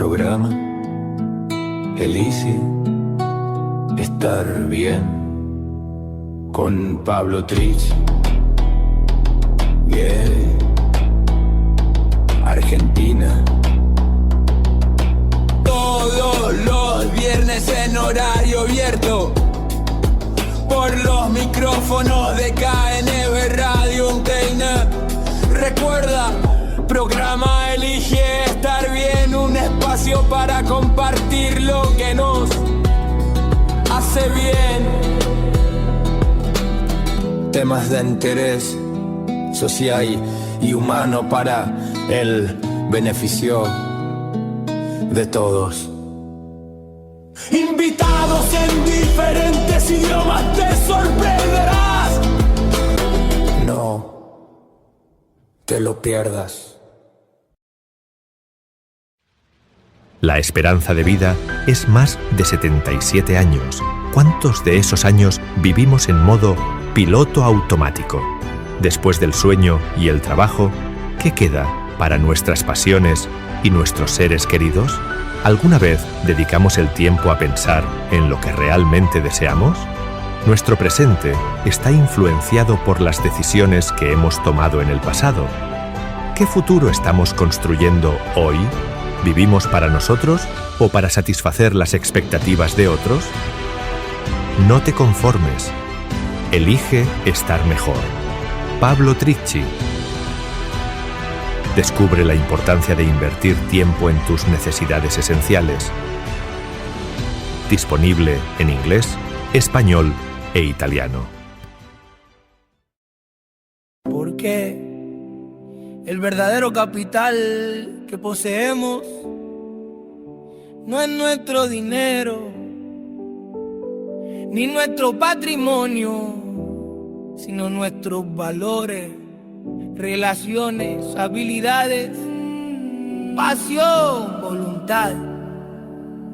programa Elige estar bien con Pablo Trich. Bien. Argentina. Todos los viernes en horario abierto por los micrófonos de KNB Radio Unteina. Recuerda, programa Elige estar bien, un espacio para compartir lo que nos hace bien. Temas de interés social y humano para el beneficio de todos. Invitados en diferentes idiomas, te sorprenderás. No te lo pierdas. La esperanza de vida es más de 77 años. ¿Cuántos de esos años vivimos en modo piloto automático? Después del sueño y el trabajo, ¿qué queda para nuestras pasiones y nuestros seres queridos? ¿Alguna vez dedicamos el tiempo a pensar en lo que realmente deseamos? Nuestro presente está influenciado por las decisiones que hemos tomado en el pasado. ¿Qué futuro estamos construyendo hoy? ¿Vivimos para nosotros o para satisfacer las expectativas de otros? No te conformes. Elige estar mejor. Pablo Tricci. Descubre la importancia de invertir tiempo en tus necesidades esenciales. Disponible en inglés, español e italiano. Porque el verdadero capital que poseemos no es nuestro dinero ni nuestro patrimonio, sino nuestros valores, relaciones, habilidades, pasión, voluntad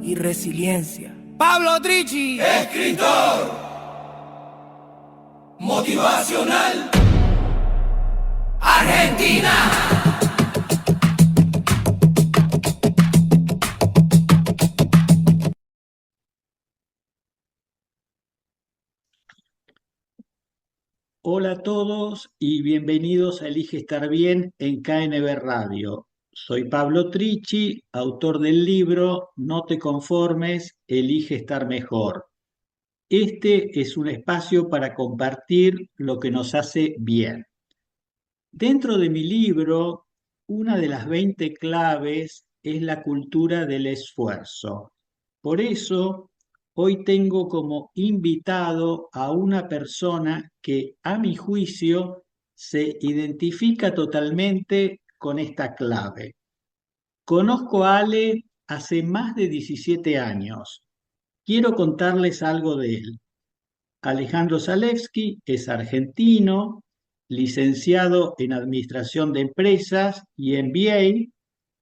y resiliencia. Pablo Tricci, escritor motivacional, Argentina. Hola a todos y bienvenidos a Elige Estar Bien en KNB Radio. Soy Pablo Tricci, autor del libro No te conformes, elige estar mejor. Este es un espacio para compartir lo que nos hace bien. Dentro de mi libro, una de las 20 claves es la cultura del esfuerzo. Por eso, hoy tengo como invitado a una persona que, a mi juicio, se identifica totalmente con esta clave. Conozco a Ale hace más de 17 años. Quiero contarles algo de él. Alejandro Zalewski es argentino, licenciado en Administración de Empresas y MBA,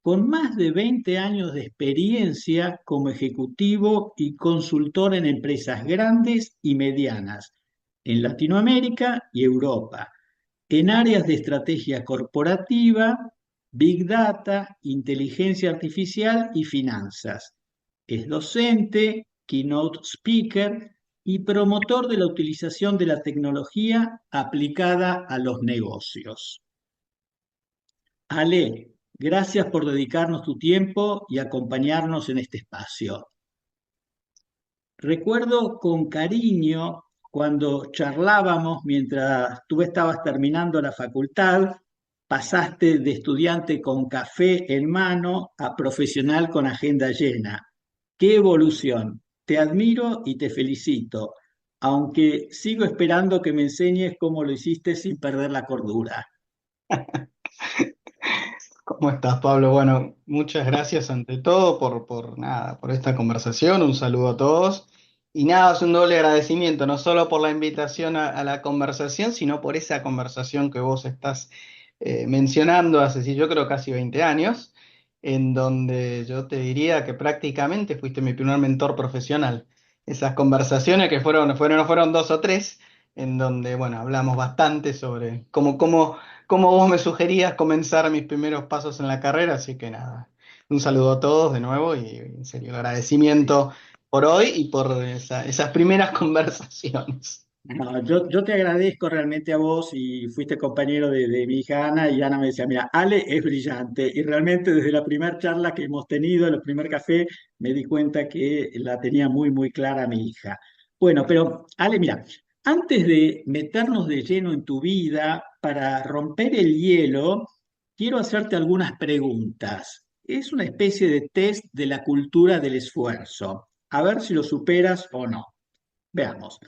con más de 20 años de experiencia como ejecutivo y consultor en empresas grandes y medianas en Latinoamérica y Europa, en áreas de estrategia corporativa, Big Data, inteligencia artificial y finanzas. Es docente, keynote speaker y promotor de la utilización de la tecnología aplicada a los negocios. Ale, gracias por dedicarnos tu tiempo y acompañarnos en este espacio. Recuerdo con cariño cuando charlábamos mientras tú estabas terminando la facultad, pasaste de estudiante con café en mano a profesional con agenda llena. ¡Qué evolución! Te admiro y te felicito, aunque sigo esperando que me enseñes cómo lo hiciste sin perder la cordura. ¿Cómo estás, Pablo? Bueno, muchas gracias ante todo por esta conversación. Un saludo a todos. Y nada, es un doble agradecimiento, no solo por la invitación a la conversación, sino por esa conversación que vos estás mencionando hace, sí, yo creo casi 20 años, en donde yo te diría que prácticamente fuiste mi primer mentor profesional. Esas conversaciones que no fueron dos o tres, en donde, bueno, hablamos bastante sobre cómo vos me sugerías comenzar mis primeros pasos en la carrera, así que nada, Un saludo a todos de nuevo y en serio, el agradecimiento por hoy y por esas primeras conversaciones. No, yo te agradezco realmente a vos y fuiste compañero de mi hija Ana y Ana me decía, mira, Ale es brillante y realmente desde la primera charla que hemos tenido, el primer café, me di cuenta que la tenía muy, muy clara mi hija. Bueno, pero Ale, mira, antes de meternos de lleno en tu vida, para romper el hielo, quiero hacerte algunas preguntas. Es una especie de test de la cultura del esfuerzo. A ver si lo superas o no. Veamos.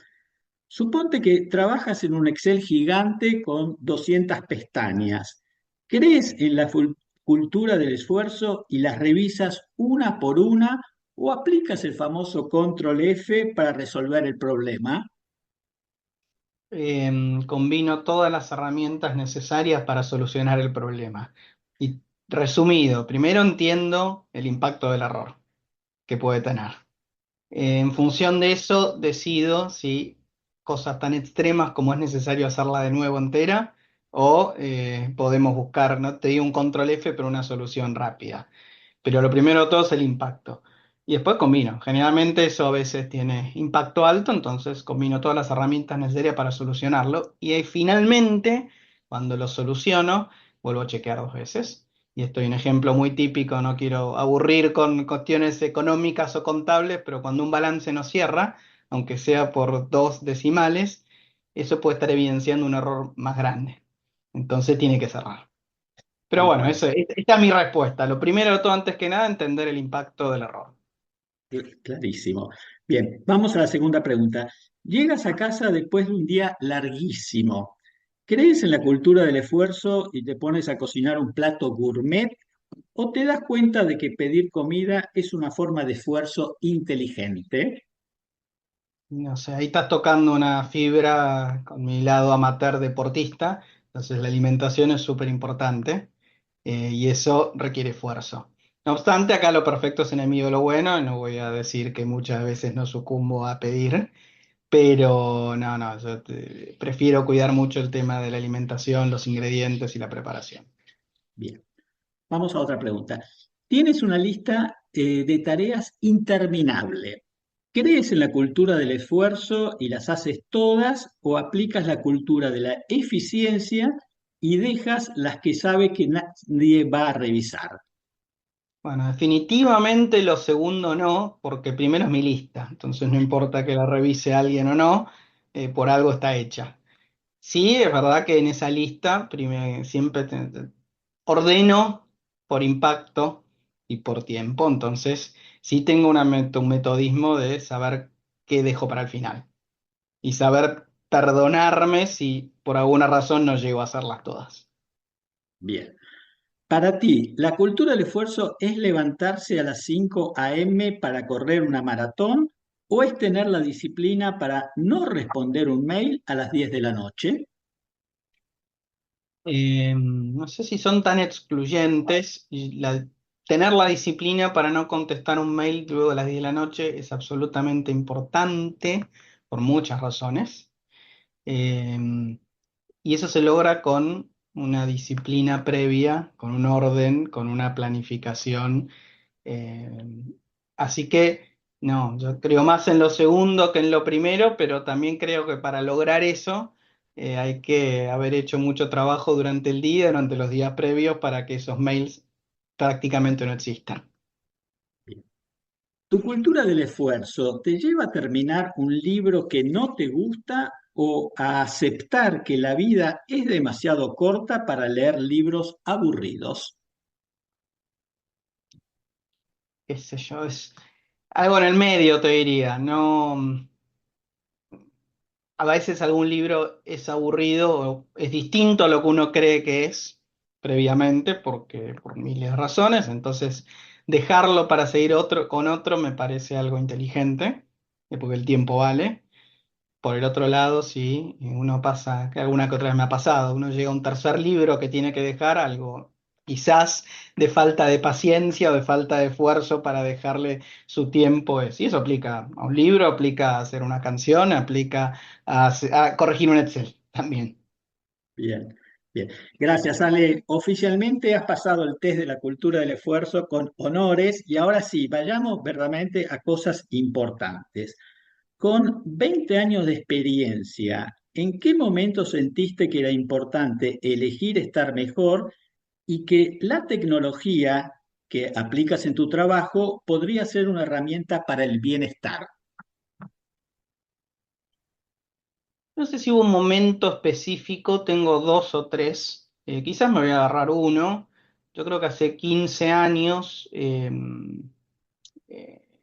Suponte que trabajas en un Excel gigante con 200 pestañas. ¿Crees en la cultura del esfuerzo y las revisas una por una o aplicas el famoso control F para resolver el problema? Combino todas las herramientas necesarias para solucionar el problema. Y resumido, primero entiendo el impacto del error que puede tener. En función de eso, decido si cosas tan extremas como es necesario hacerla de nuevo entera o podemos buscar, no te digo un control F, pero una solución rápida. Pero lo primero de todo es el impacto. Y después combino. Generalmente eso a veces tiene impacto alto, entonces combino todas las herramientas necesarias para solucionarlo. Y ahí finalmente, cuando lo soluciono, vuelvo a chequear 2 veces. Y estoy un ejemplo muy típico, no quiero aburrir con cuestiones económicas o contables, pero cuando un balance no cierra, aunque sea por 2 decimales, eso puede estar evidenciando un error más grande. Entonces tiene que cerrar. Pero bueno, Bueno, esta es mi respuesta. Lo primero de todo, antes que nada, entender el impacto del error. clarísimo. Bien, vamos a la segunda pregunta. Llegas a casa después de un día larguísimo. ¿Crees en la cultura del esfuerzo y te pones a cocinar un plato gourmet? ¿O te das cuenta de que pedir comida es una forma de esfuerzo inteligente? No sé, ahí estás tocando una fibra con mi lado amateur deportista, entonces la alimentación es súper importante y eso requiere esfuerzo. No obstante, acá lo perfecto es enemigo de lo bueno, y no voy a decir que muchas veces no sucumbo a pedir, pero no, prefiero cuidar mucho el tema de la alimentación, los ingredientes y la preparación. Bien, vamos a otra pregunta. Tienes una lista de tareas interminable. ¿Crees en la cultura del esfuerzo y las haces todas o aplicas la cultura de la eficiencia y dejas las que sabe que nadie va a revisar? Bueno, definitivamente lo segundo no, porque primero es mi lista, entonces no importa que la revise alguien o no, por algo está hecha. Sí, es verdad que en esa lista siempre ordeno por impacto y por tiempo, entonces sí tengo un metodismo de saber qué dejo para el final y saber perdonarme si por alguna razón no llego a hacerlas todas. Bien. Para ti, ¿la cultura del esfuerzo es levantarse a las 5 a.m. para correr una maratón o es tener la disciplina para no responder un mail a las 10 de la noche? No sé si son tan excluyentes. Tener la disciplina para no contestar un mail luego de las 10 de la noche es absolutamente importante por muchas razones. Eh, y eso se logra con una disciplina previa, con un orden, con una planificación. Eh, Así que no, yo creo más en lo segundo que en lo primero, pero también creo que para lograr eso hay que haber hecho mucho trabajo durante el día, durante los días previos, para que esos mails prácticamente no existan. ¿Tu cultura del esfuerzo te lleva a terminar un libro que no te gusta o a aceptar que la vida es demasiado corta para leer libros aburridos? Qué sé yo, es algo en el medio, te diría. No, a veces algún libro es aburrido o es distinto a lo que uno cree que es previamente, porque por miles de razones, entonces dejarlo para seguir con otro me parece algo inteligente, porque el tiempo vale. Por el otro lado, sí, uno pasa, que alguna que otra vez me ha pasado, uno llega a un tercer libro que tiene que dejar algo, quizás de falta de paciencia o de falta de esfuerzo para dejarle su tiempo. Y eso aplica a un libro, aplica a hacer una canción, aplica a corregir un Excel también. Bien, Bien, gracias, Ale. Oficialmente has pasado el test de la cultura del esfuerzo con honores y ahora sí, vayamos verdaderamente a cosas importantes. Con 20 años de experiencia, ¿en qué momento sentiste que era importante elegir estar mejor y que la tecnología que aplicas en tu trabajo podría ser una herramienta para el bienestar? No sé si hubo un momento específico, tengo dos o tres, quizás me voy a agarrar uno. Yo creo que hace 15 años, en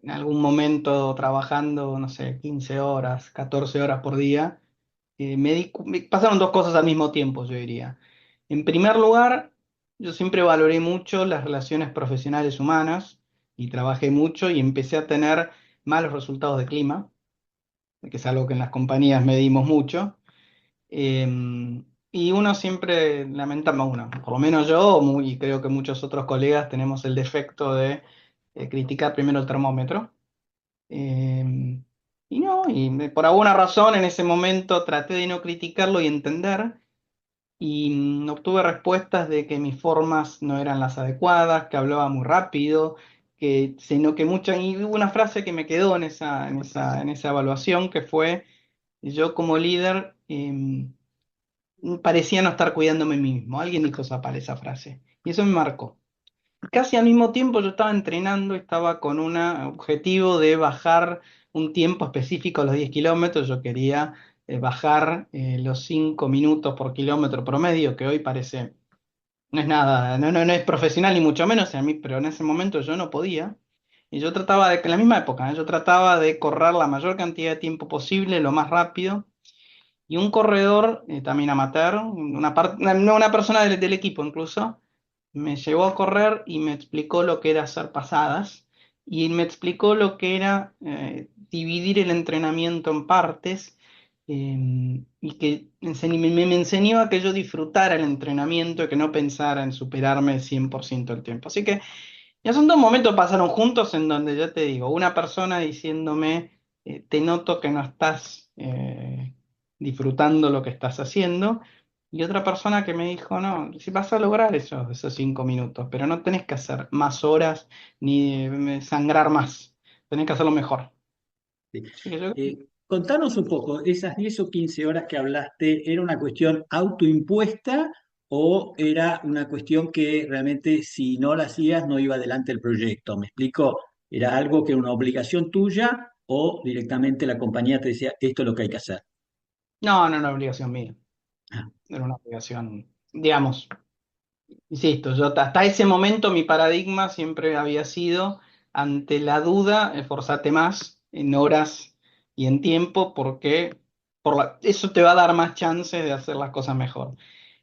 algún momento trabajando, no sé, 15 horas, 14 horas por día, me pasaron dos cosas al mismo tiempo, yo diría. En primer lugar, yo siempre valoré mucho las relaciones profesionales humanas y trabajé mucho y empecé a tener malos resultados de clima, que es algo que en las compañías medimos mucho. Y uno siempre lamenta, uno, por lo menos yo, y creo que muchos otros colegas tenemos el defecto de criticar primero el termómetro. Eh, y no, por alguna razón en ese momento traté de no criticarlo y entender, y obtuve respuestas de que mis formas no eran las adecuadas, que hablaba muy rápido, sino que mucha, y hubo una frase que me quedó en esa evaluación que fue, yo como líder parecía no estar cuidándome a mí mismo. Alguien dijo esa frase. Y eso me marcó. Casi al mismo tiempo yo estaba entrenando, estaba con un objetivo de bajar un tiempo específico a los 10 kilómetros. Yo quería bajar los 5 minutos por kilómetro promedio, que hoy parece, no es nada, no es profesional ni mucho menos a mí, pero en ese momento yo no podía. Y yo trataba en la misma época, yo trataba de correr la mayor cantidad de tiempo posible, lo más rápido. Y un corredor, también amateur, una persona del equipo incluso, me llevó a correr y me explicó lo que era hacer pasadas y me explicó lo que era dividir el entrenamiento en partes, y que me enseñó a que yo disfrutara el entrenamiento y que no pensara en superarme el 100% del tiempo. Así que ya son dos momentos que pasaron juntos en donde yo te digo, una persona diciéndome, te noto que no estás disfrutando lo que estás haciendo, y otra persona que me dijo, no, si vas a lograr esos 5 minutos, pero no tenés que hacer más horas ni sangrar más, tenés que hacerlo mejor. Sí. Así que yo, Contanos un poco, esas 10 o 15 horas que hablaste, ¿era una cuestión autoimpuesta o era una cuestión que realmente si no la hacías no iba adelante el proyecto? ¿Me explico? ¿Era algo que era una obligación tuya o directamente la compañía te decía, esto es lo que hay que hacer? no era obligación mía, Ah, era una obligación, digamos. Insisto, yo hasta ese momento mi paradigma siempre había sido, ante la duda, esforzate más en horas y en tiempo, porque eso te va a dar más chances de hacer las cosas mejor.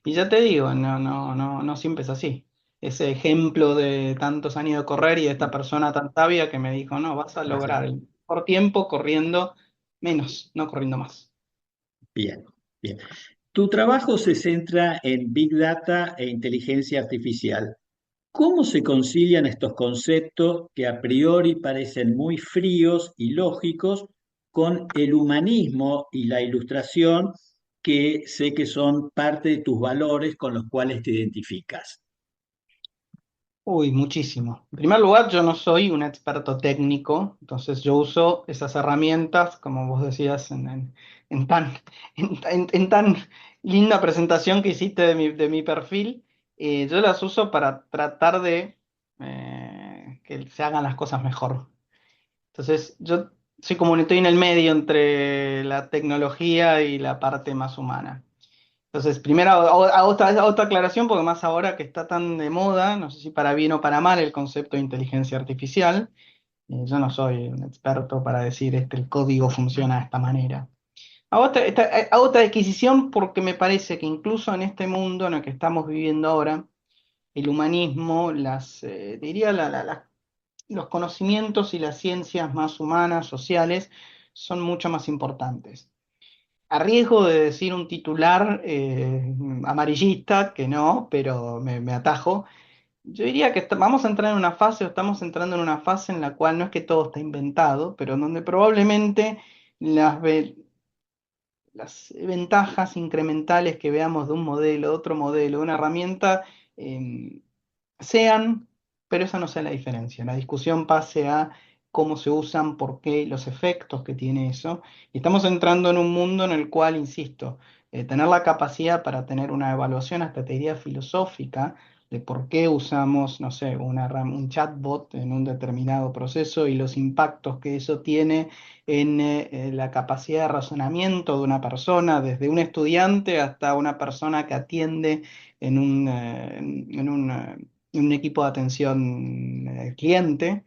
Y ya te digo, no siempre es así. Ese ejemplo de tantos años de correr y de esta persona tan sabia que me dijo, no, vas a lograr el mejor tiempo corriendo menos, no corriendo más. bien, bien. Tu trabajo se centra en Big Data e inteligencia artificial. ¿Cómo se concilian estos conceptos que a priori parecen muy fríos y lógicos con el humanismo y la ilustración que sé que son parte de tus valores con los cuales te identificas? Uy, muchísimo. En primer lugar, yo no soy un experto técnico, entonces yo uso esas herramientas, como vos decías, en tan, en tan linda presentación que hiciste de mi perfil. Yo las uso para tratar de que se hagan las cosas mejor. Entonces, yo soy como estoy en el medio entre la tecnología y la parte más humana. Entonces, primero hago esta aclaración porque más ahora que está tan de moda, no sé si para bien o para mal, el concepto de inteligencia artificial. Yo no soy un experto para decir el código funciona de esta manera. Hago esta adquisición porque me parece que incluso en este mundo en el que estamos viviendo ahora, el humanismo, diría los conocimientos y las ciencias más humanas, sociales, son mucho más importantes. A riesgo de decir un titular amarillista, que no, pero me atajo, yo diría que vamos a entrar en una fase, o estamos entrando en una fase en la cual no es que todo está inventado, pero en donde probablemente las, ve- las ventajas incrementales que veamos de un modelo, de otro modelo, de una herramienta, sean, pero esa no sea la diferencia. La discusión pase a cómo se usan, por qué, los efectos que tiene eso. Y estamos entrando en un mundo en el cual, insisto, tener la capacidad para tener una evaluación, hasta te diría filosófica, de por qué usamos, no sé, un chatbot en un determinado proceso y los impactos que eso tiene en la capacidad de razonamiento de una persona, desde un estudiante hasta una persona que atiende en un equipo de atención cliente,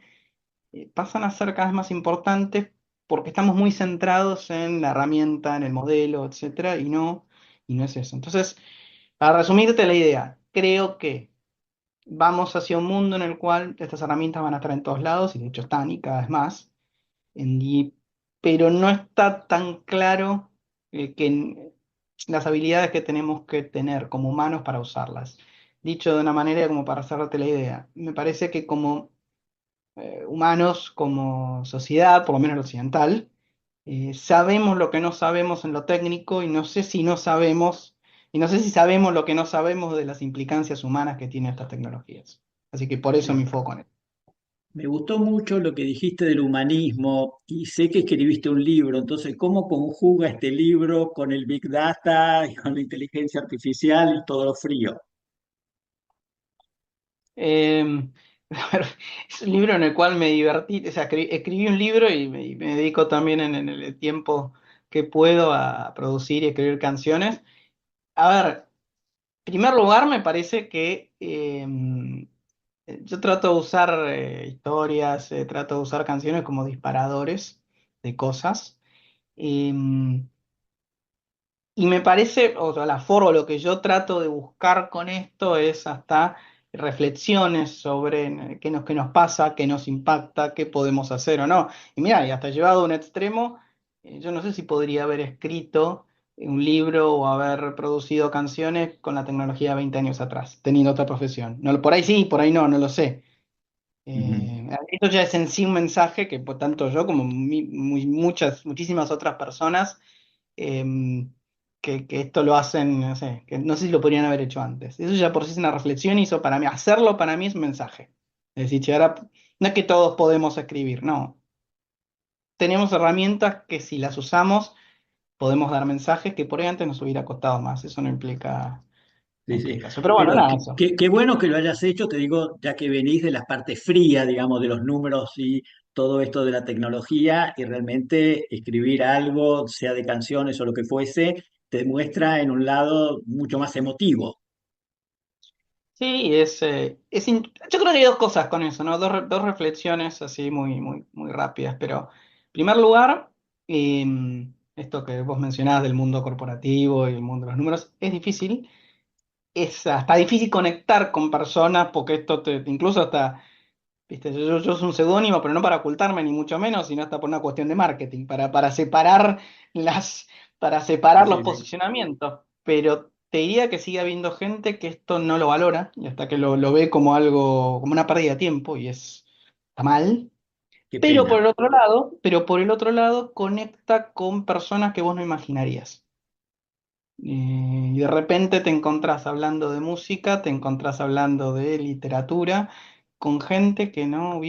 pasan a ser cada vez más importantes porque estamos muy centrados en la herramienta, en el modelo, etcétera, y no es eso. Entonces, para resumirte la idea, creo que vamos hacia un mundo en el cual estas herramientas van a estar en todos lados, y de hecho están y cada vez más, en- y- pero no está tan claro las habilidades que tenemos que tener como humanos para usarlas. Dicho de una manera como para hacerte la idea, me parece que como humanos, como sociedad, por lo menos la occidental, sabemos lo que no sabemos en lo técnico y no sé si sabemos lo que no sabemos de las implicancias humanas que tienen estas tecnologías. Así que por eso mi foco en esto. Me gustó mucho lo que dijiste del humanismo y sé que escribiste un libro, entonces, ¿cómo conjuga este libro con el Big Data y con la inteligencia artificial y todo lo frío? Eh, a ver, es un libro en el cual me divertí, o sea, escribí un libro y me dedico también en el tiempo que puedo a producir y escribir canciones. A ver, en primer lugar me parece que yo trato de usar historias, trato de usar canciones como disparadores de cosas. Em, y me parece, o sea, la forma, lo que yo trato de buscar con esto es hasta reflexiones sobre qué nos pasa, qué nos impacta, qué podemos hacer o no. Y mira, y hasta llevado a un extremo, yo no sé si podría haber escrito un libro o haber producido canciones con la tecnología de 20 años atrás, teniendo otra profesión. No, por ahí sí, por ahí no lo sé. Ujú. Esto ya es en sí un mensaje que pues, tanto yo como muchísimas otras personas em, que esto lo hacen, no sé, que no sé si lo podrían haber hecho antes. Eso ya por sí es una reflexión y eso para mí, hacerlo para mí es un mensaje. Es decir, che, ahora, no es que todos podemos escribir, no. Tenemos herramientas que si las usamos podemos dar mensajes que por ahí antes nos hubiera costado más. Eso no Sí, sí. implica eso. Pero bueno, Pero nada, eso. qué bueno que lo hayas hecho, te digo, ya que venís de la parte fría, digamos, de los números y todo esto de la tecnología, y realmente escribir algo, sea de canciones o lo que fuese, te muestra en un lado mucho más emotivo. Sí, yo creo que hay dos cosas con eso, ¿no? Dos reflexiones así muy rápidas, pero en primer lugar, esto que vos mencionabas del mundo corporativo y el mundo de los números, es difícil, es hasta difícil conectar con personas porque esto incluso hasta, viste, yo soy un seudónimo, pero no para ocultarme ni mucho menos, sino hasta por una cuestión de marketing, las, para Sí, separar los sí, sí. posicionamientos. Pero te diría que sigue habiendo gente que esto no lo valora y hasta que lo ve como algo, como una pérdida de tiempo y está mal. Qué pena. Pero por el otro lado, conecta con personas que vos no imaginarías. Y de repente te encontrás hablando de música, te encontrás hablando de literatura, con gente que no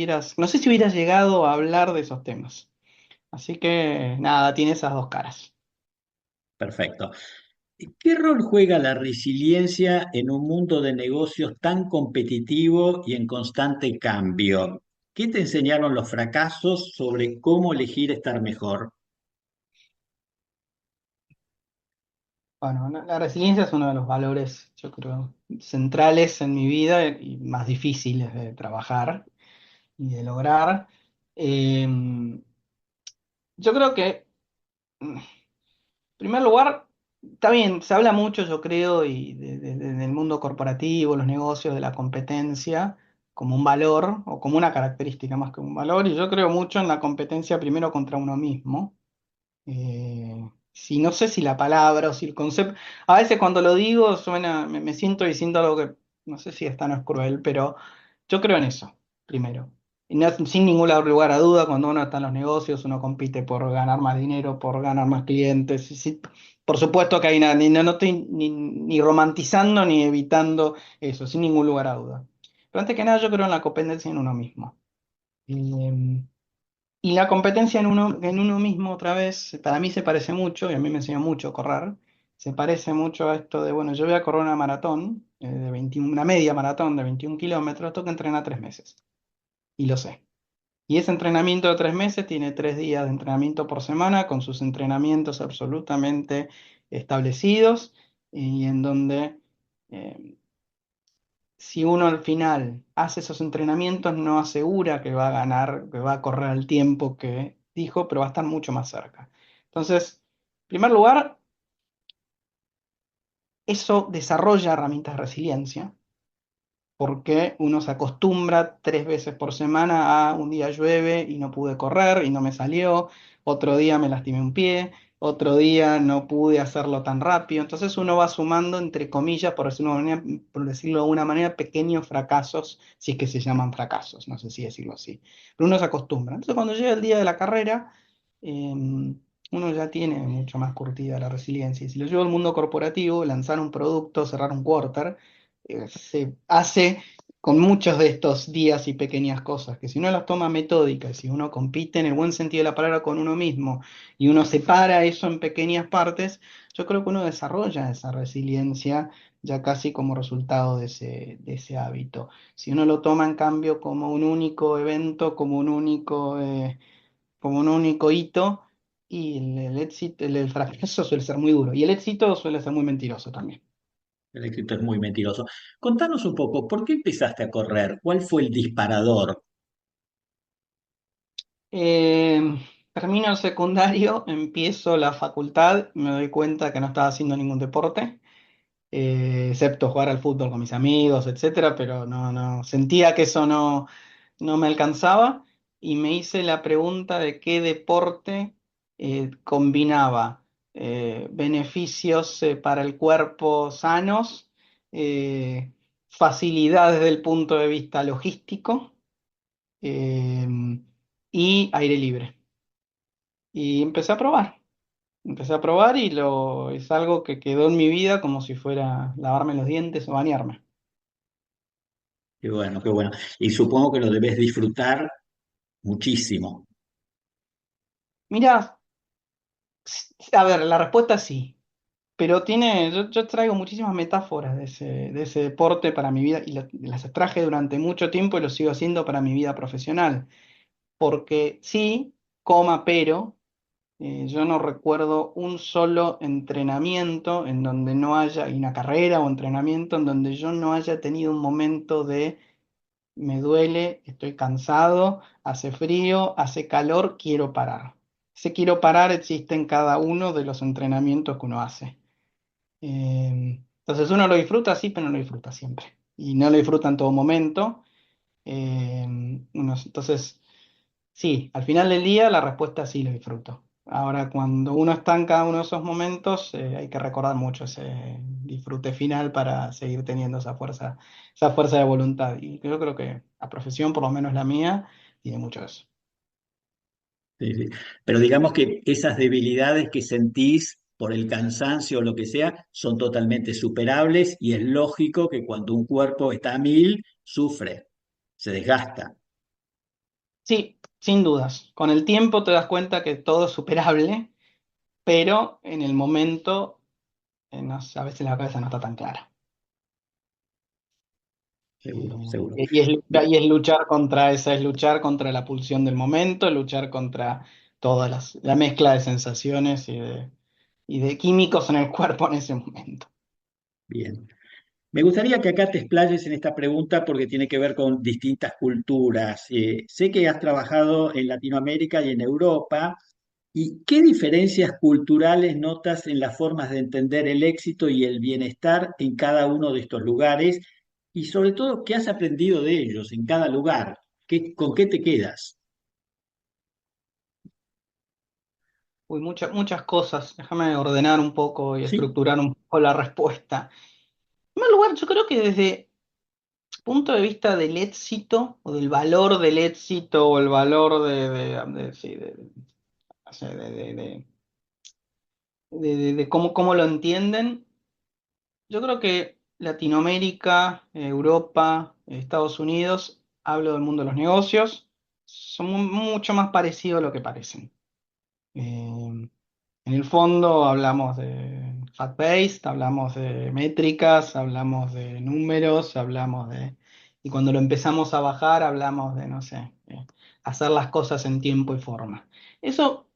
sé si hubieras llegado a hablar de esos temas. Así que nada, tiene esas dos caras. Perfecto. ¿Qué rol juega la resiliencia en un mundo de negocios tan competitivo y en constante cambio? ¿Qué te enseñaron los fracasos sobre cómo elegir estar mejor? Bueno, la resiliencia es uno de los valores, yo creo, centrales en mi vida y más difíciles de trabajar y de lograr. Eh, yo creo que en primer lugar, está bien, se habla mucho, yo creo, y del mundo corporativo, los negocios, de la competencia, como un valor o como una característica más que un valor, y yo creo mucho en la competencia primero contra uno mismo. Si no sé si la palabra o si el concepto, a veces cuando lo digo suena, me siento diciendo algo que no sé si esta no es cruel, pero yo creo en eso, primero. Sin ningún lugar a duda, cuando uno está en los negocios, uno compite por ganar más dinero, por ganar más clientes. Sí, por supuesto que hay nada, no estoy ni romantizando ni evitando eso, sin ningún lugar a duda. Pero antes que nada, yo creo en la competencia en uno mismo. Eh, y la competencia en uno mismo, otra vez, para mí se parece mucho, y a mí me enseñó mucho a correr, se parece mucho a esto de, bueno, yo voy a correr una maratón, de 21, una media maratón de 21 kilómetros, tengo que entrenar 3 meses. Y lo sé. Y ese entrenamiento de 3 meses tiene 3 días de entrenamiento por semana con sus entrenamientos absolutamente establecidos y en donde eh, si uno al final hace esos entrenamientos no asegura que va a ganar, que va a correr el tiempo que dijo, pero va a estar mucho más cerca. Entonces, en primer lugar, eso desarrolla herramientas de resiliencia porque uno se acostumbra 3 veces por semana a un día llueve y no pude correr y no me salió, otro día me lastimé un pie, otro día no pude hacerlo tan rápido. Entonces uno va sumando, entre comillas, por decirlo de una manera, pequeños fracasos, si es que se llaman fracasos, no sé si decirlo así. Pero uno se acostumbra. Entonces cuando llega el día de la carrera, uno ya tiene mucho más curtida la resiliencia. Y si lo llevo al mundo corporativo, lanzar un producto, cerrar un quarter, se hace con muchos de estos días y pequeñas cosas, que si uno las toma metódicas, si uno compite en el buen sentido de la palabra con uno mismo y uno separa eso en pequeñas partes, yo creo que uno desarrolla esa resiliencia ya casi como resultado de ese hábito. Si uno lo toma en cambio como un único evento, como un único hito, y el éxito, el fracaso suele ser muy duro, y el éxito suele ser muy mentiroso también. El éxito es muy mentiroso. Contanos un poco, ¿por qué empezaste a correr? ¿Cuál fue el disparador? Eh, Termino el secundario, empiezo la facultad, me doy cuenta que no estaba haciendo ningún deporte, excepto jugar al fútbol con mis amigos, etcétera, pero sentía que eso no me alcanzaba y me hice la pregunta de qué deporte combinaba beneficios para el cuerpo sanos, facilidad desde el punto de vista logístico eh, y aire libre. Y empecé a probar y es algo que quedó en mi vida como si fuera lavarme los dientes o bañarme. Qué bueno, qué bueno. Y supongo que lo debes disfrutar muchísimo. Mira, a ver, la respuesta es sí, pero yo traigo muchísimas metáforas de ese deporte para mi vida y las traje durante mucho tiempo y lo sigo haciendo para mi vida profesional, porque sí, pero yo no recuerdo un solo entrenamiento en donde no haya, y una carrera o entrenamiento en donde yo no haya tenido un momento de me duele, estoy cansado, hace frío, hace calor, quiero parar. Ese quiero parar existe en cada uno de los entrenamientos que uno hace. Entonces uno lo disfruta sí, pero no lo disfruta siempre. Y no lo disfruta en todo momento. Entonces, sí, al final del día la respuesta sí lo disfruto. Ahora, cuando uno está en cada uno de esos momentos, hay que recordar mucho ese disfrute final para seguir teniendo esa fuerza de voluntad. Y yo creo que la profesión, por lo menos la mía, tiene mucho de eso. Sí, sí. Pero digamos que esas debilidades que sentís por el cansancio o lo que sea son totalmente superables y es lógico que cuando un cuerpo está a mil, sufre, se desgasta. Sí, sin dudas. Con el tiempo te das cuenta que todo es superable, pero en el momento, no sé, a veces la cabeza no está tan clara. Seguro, seguro. Es luchar contra la pulsión del momento, luchar contra la mezcla de sensaciones y de químicos en el cuerpo en ese momento. Bien. Me gustaría que acá te explayes en esta pregunta porque tiene que ver con distintas culturas. Sé que has trabajado en Latinoamérica y en Europa. ¿Y qué diferencias culturales notas en las formas de entender el éxito y el bienestar en cada uno de estos lugares? Y sobre todo, ¿qué has aprendido de ellos en cada lugar? ¿Con qué te quedas? Uy, muchas cosas. Déjame ordenar un poco y Sí, estructurar un poco la respuesta. En primer lugar, yo creo que punto de vista del éxito o del valor del éxito o el valor sí, no sé, de cómo lo entienden, yo creo que Latinoamérica, Europa, Estados Unidos, hablo del mundo de los negocios, son mucho más parecidos a lo que parecen. En el fondo hablamos de fact-based, hablamos de métricas, hablamos de números, y cuando lo empezamos a bajar hablamos de, no sé, hacer las cosas en tiempo y forma. Eso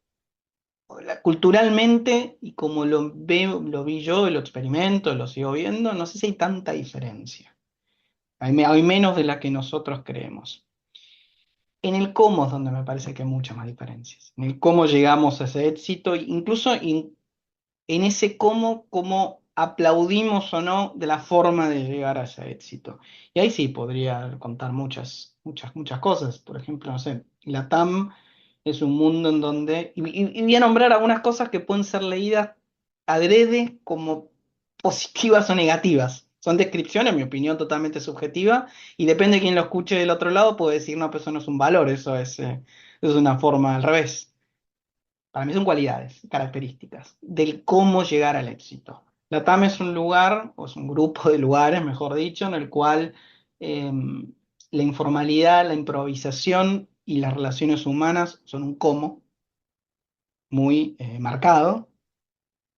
culturalmente, y como lo vi yo, y lo experimento, lo sigo viendo, no sé si hay tanta diferencia. Hay menos de la que nosotros creemos. En el cómo es donde me parece que hay muchas más diferencias. En el cómo llegamos a ese éxito, incluso en ese cómo aplaudimos o no de la forma de llegar a ese éxito. Y ahí sí podría contar muchas cosas. Por ejemplo, no sé, la TAM es un mundo en donde, y voy a nombrar algunas cosas que pueden ser leídas adrede como positivas o negativas. Son descripciones, en mi opinión, totalmente subjetiva, y depende de quién lo escuche del otro lado, puede decir, no, pues eso no es un valor, es una forma al revés. Para mí son cualidades, características del cómo llegar al éxito. La TAM es un lugar, o es un grupo de lugares, mejor dicho, en el cual eh, la informalidad, la improvisación y las relaciones humanas son un cómo muy marcado.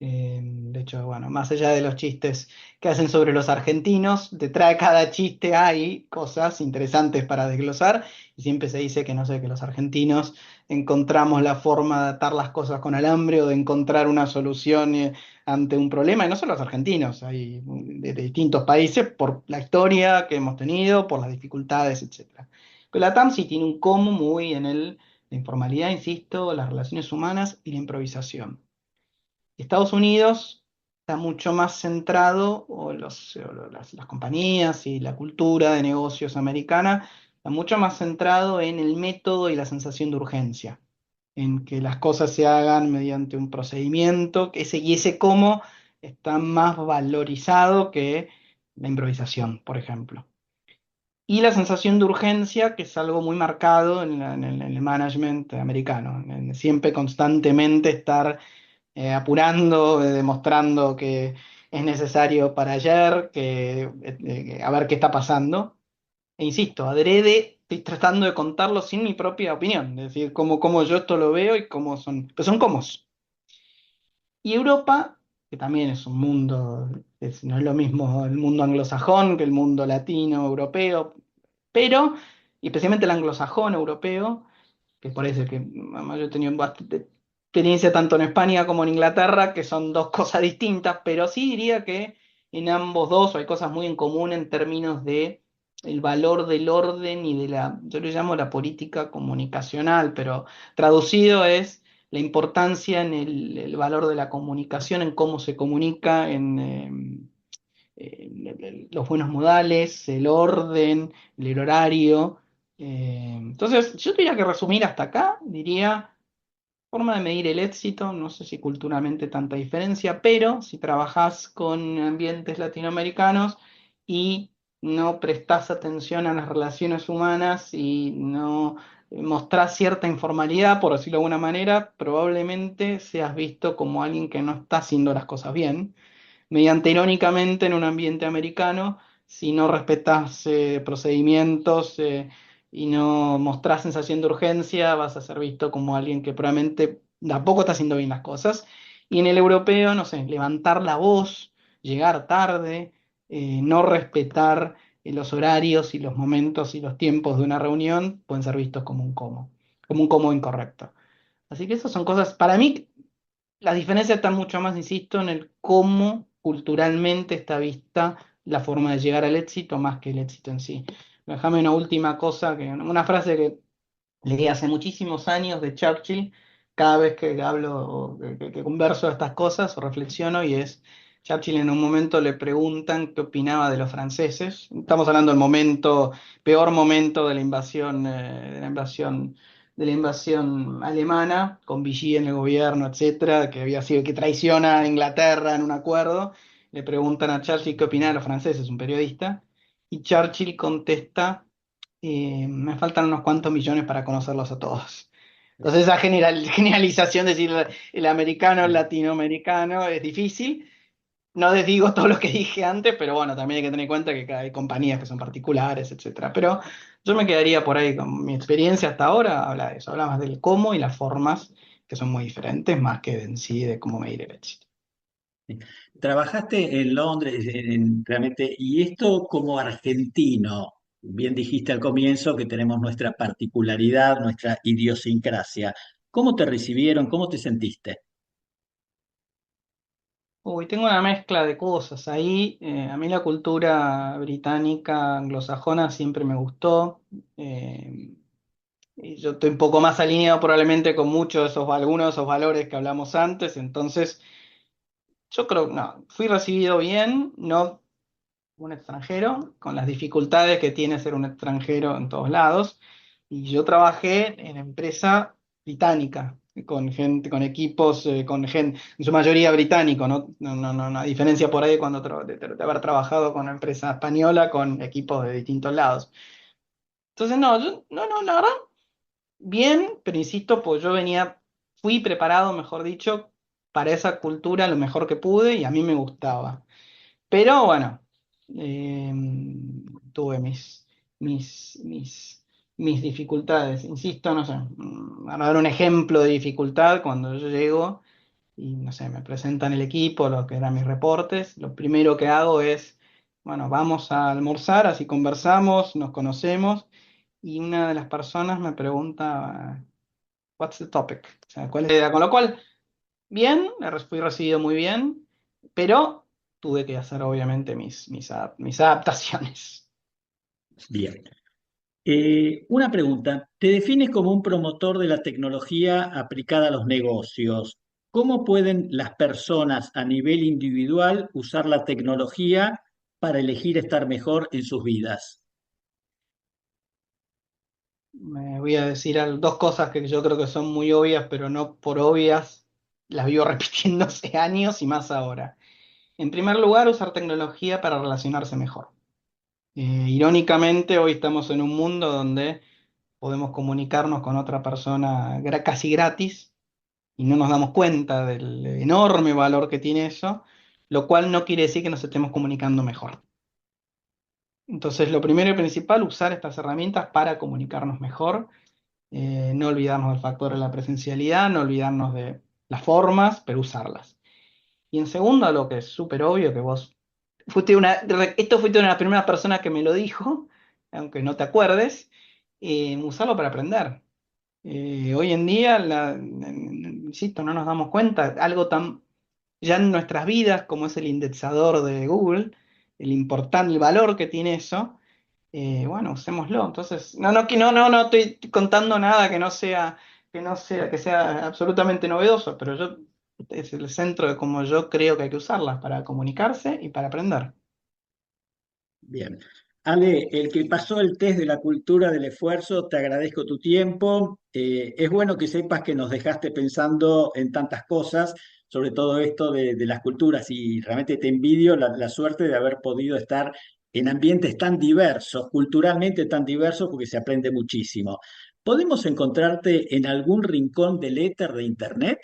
De hecho, bueno, más allá de los chistes que hacen sobre los argentinos, detrás de cada chiste hay cosas interesantes para desglosar, y siempre se dice que, no sé, que los argentinos encontramos la forma de atar las cosas con alambre o de encontrar una solución ante un problema, y no solo los argentinos, hay de distintos países por la historia que hemos tenido, por las dificultades, etcétera. Pero la TAM sí tiene un cómo muy la informalidad, insisto, las relaciones humanas y la improvisación. Estados Unidos está mucho más centrado, las compañías y la cultura de negocios americana, está mucho más centrado en el método y la sensación de urgencia, en que las cosas se hagan mediante un procedimiento, y ese cómo está más valorizado que la improvisación, por ejemplo. Y la sensación de urgencia, que es algo muy marcado en el management americano, en siempre constantemente estar apurando, demostrando que es necesario para ayer, a ver qué está pasando. E insisto, adrede, estoy tratando de contarlo sin mi propia opinión, es decir, cómo yo esto lo veo y cómo son, pero son cómo. Y Europa, que también es un mundo, no es lo mismo el mundo anglosajón que el mundo latino, europeo, pero, y especialmente el anglosajón europeo, que parece que además, yo he tenido bastante experiencia tanto en España como en Inglaterra, que son dos cosas distintas, pero sí diría que en ambos dos hay cosas muy en común en términos de el valor del orden y yo le llamo la política comunicacional, pero traducido es la importancia en el valor de la comunicación, en cómo se comunica, los buenos modales, el orden, el horario. Entonces, yo tendría que resumir hasta acá, diría, forma de medir el éxito, no sé si culturalmente tanta diferencia, pero si trabajás con ambientes latinoamericanos y no prestás atención a las relaciones humanas y no mostrás cierta informalidad, por decirlo de alguna manera, probablemente seas visto como alguien que no está haciendo las cosas bien mediante irónicamente en un ambiente americano, si no respetas procedimientos y no mostrás sensación de urgencia, vas a ser visto como alguien que probablemente tampoco está haciendo bien las cosas. Y en el europeo, no sé, levantar la voz, llegar tarde, no respetar los horarios y los momentos y los tiempos de una reunión, pueden ser vistos como un cómo incorrecto. Así que esas son cosas, para mí, las diferencias están mucho más, insisto, en el cómo culturalmente está vista la forma de llegar al éxito más que el éxito en sí. Déjame una última cosa, una frase que leí hace muchísimos años de Churchill, cada vez que hablo o que converso de estas cosas o reflexiono, y es, Churchill en un momento le preguntan qué opinaba de los franceses. Estamos hablando del peor momento de la invasión alemana, con Vichy en el gobierno, etcétera, que había sido que traiciona a Inglaterra en un acuerdo. Le preguntan a Churchill qué opinaba de los franceses, un periodista, y Churchill contesta, me faltan unos cuantos millones para conocerlos a todos. Entonces esa generalización de decir el americano, el latinoamericano es difícil. No les digo todo lo que dije antes, pero bueno, también hay que tener en cuenta que hay compañías que son particulares, etcétera. Pero yo me quedaría por ahí con mi experiencia hasta ahora, habla de eso, habla más del cómo y las formas, que son muy diferentes, más que en sí de cómo medir el éxito. Trabajaste en Londres, realmente, y esto como argentino, bien dijiste al comienzo que tenemos nuestra particularidad, nuestra idiosincrasia. ¿Cómo te recibieron? ¿Cómo te sentiste? Uy, tengo una mezcla de cosas ahí. A mí la cultura británica, anglosajona, siempre me gustó. Y yo estoy un poco más alineado probablemente con muchos de algunos de esos valores que hablamos antes. Entonces, yo creo, no, fui recibido bien, no como un extranjero, con las dificultades que tiene ser un extranjero en todos lados. Y yo trabajé en empresa británica, con gente, con equipos, con gente, en su mayoría británico, ¿no? No, a diferencia por ahí cuando de haber trabajado con una empresa española, con equipos de distintos lados. Entonces, no, la verdad, bien, pero insisto, pues yo fui preparado, mejor dicho, para esa cultura lo mejor que pude y a mí me gustaba. Pero bueno, eh, tuve mis, mis, mis dificultades. Insisto, no sé, para dar un ejemplo de dificultad, cuando yo llego y no sé, me presentan el equipo, lo que eran mis reportes, lo primero que hago es, bueno, vamos a almorzar, así conversamos, nos conocemos, y una de las personas me pregunta, what's the topic? O sea, ¿cuál es la idea? Con lo cual, bien, fui recibido muy bien, pero tuve que hacer obviamente mis adaptaciones. Bien. Una pregunta. ¿Te defines como un promotor de la tecnología aplicada a los negocios? ¿Cómo pueden las personas a nivel individual usar la tecnología para elegir estar mejor en sus vidas? Me voy a decir dos cosas que yo creo que son muy obvias, pero no por obvias, las vivo repitiendo hace años y más ahora. En primer lugar, usar tecnología para relacionarse mejor. Irónicamente, hoy estamos en un mundo donde podemos comunicarnos con otra persona casi gratis y no nos damos cuenta del enorme valor que tiene eso, lo cual no quiere decir que nos estemos comunicando mejor. Entonces, lo primero y principal, usar estas herramientas para comunicarnos mejor, no olvidarnos del factor de la presencialidad, no olvidarnos de las formas, pero usarlas. Y en segundo, lo que es súper obvio, que vos fuiste una de las primeras personas que me lo dijo, aunque no te acuerdes, usarlo para aprender. Hoy en día, insisto, no nos damos cuenta, algo tan ya en nuestras vidas, como es el indexador de Google, el valor que tiene eso, bueno, usémoslo. Entonces, no estoy contando nada que sea absolutamente novedoso, pero es el centro de cómo yo creo que hay que usarlas para comunicarse y para aprender. Bien. Ale, el que pasó el test de la cultura del esfuerzo, te agradezco tu tiempo. Es bueno que sepas que nos dejaste pensando en tantas cosas, sobre todo esto de las culturas, y realmente te envidio la suerte de haber podido estar en ambientes tan diversos, culturalmente tan diversos, porque se aprende muchísimo. ¿Podemos encontrarte en algún rincón del éter de Internet?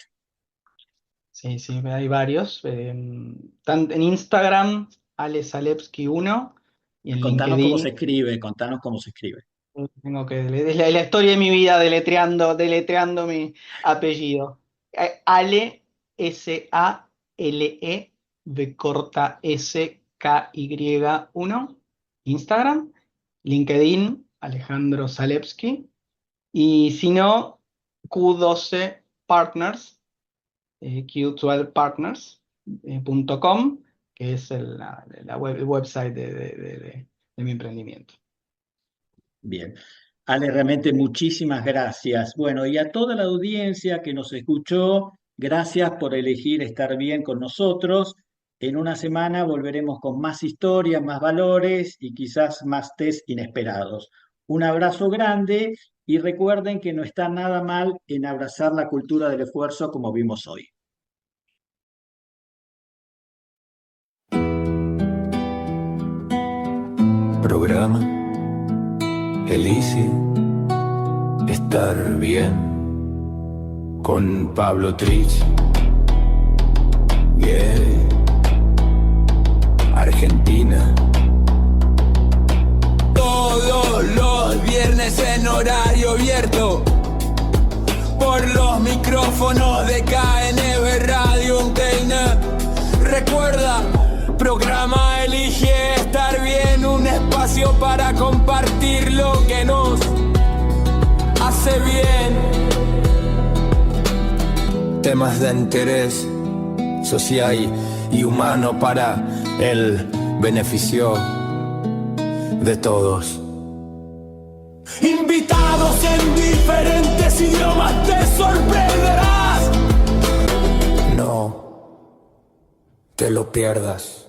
Sí, sí, hay varios. En Instagram, Ale Salevsky 1 y en Contanos cómo se LinkedIn. escribe, contanos cómo se escribe. Tengo que, es la historia de mi vida deletreando mi apellido. Ale, Sale, B corta S, K, Y, 1. Instagram, LinkedIn, Alejandro Zalewski. Y si no, Q12 Partners, Q12partners.com, que es el website de mi emprendimiento. Bien. Ale, realmente muchísimas gracias. Bueno, y a toda la audiencia que nos escuchó, gracias por elegir estar bien con nosotros. En una semana volveremos con más historias, más valores y quizás más test inesperados. Un abrazo grande y recuerden que no está nada mal en abrazar la cultura del esfuerzo como vimos hoy. Provecho. llama Elige estar bien con Pablo Trich. Yeah. Argentina. Todos los viernes en horario abierto por los micrófonos de KNB Radio Antena. Recuerda, programa Elige estar bien, un espacio para compartir lo que nos hace bien. Temas de interés social y humano para el beneficio de todos. Invitados en diferentes idiomas, te sorprenderás. No te lo pierdas.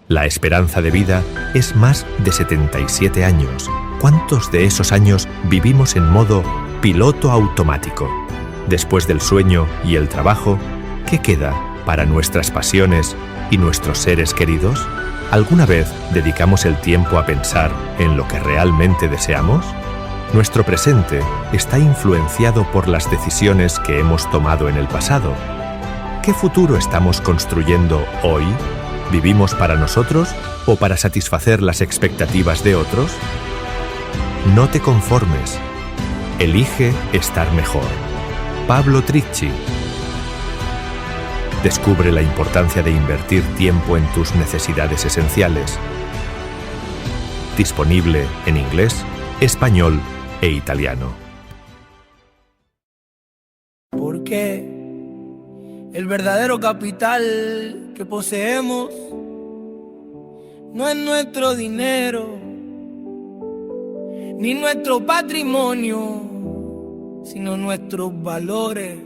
La esperanza de vida es más de 77 años. ¿Cuántos de esos años vivimos en modo piloto automático? Después del sueño y el trabajo, ¿qué queda para nuestras pasiones y nuestros seres queridos? ¿Alguna vez dedicamos el tiempo a pensar en lo que realmente deseamos? Nuestro presente está influenciado por las decisiones que hemos tomado en el pasado. ¿Qué futuro estamos construyendo hoy? ¿Vivimos para nosotros o para satisfacer las expectativas de otros? No te conformes. Elige estar mejor. Pablo Tricci. Descubre la importancia de invertir tiempo en tus necesidades esenciales. Disponible en inglés, español e italiano. Porque el verdadero capital que poseemos no es nuestro dinero ni nuestro patrimonio, sino nuestros valores,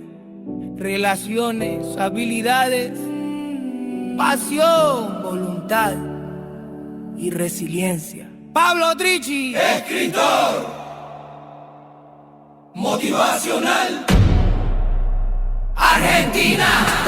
relaciones, habilidades, pasión, voluntad y resiliencia. Pablo Tricci, Escritor motivacional. Argentina.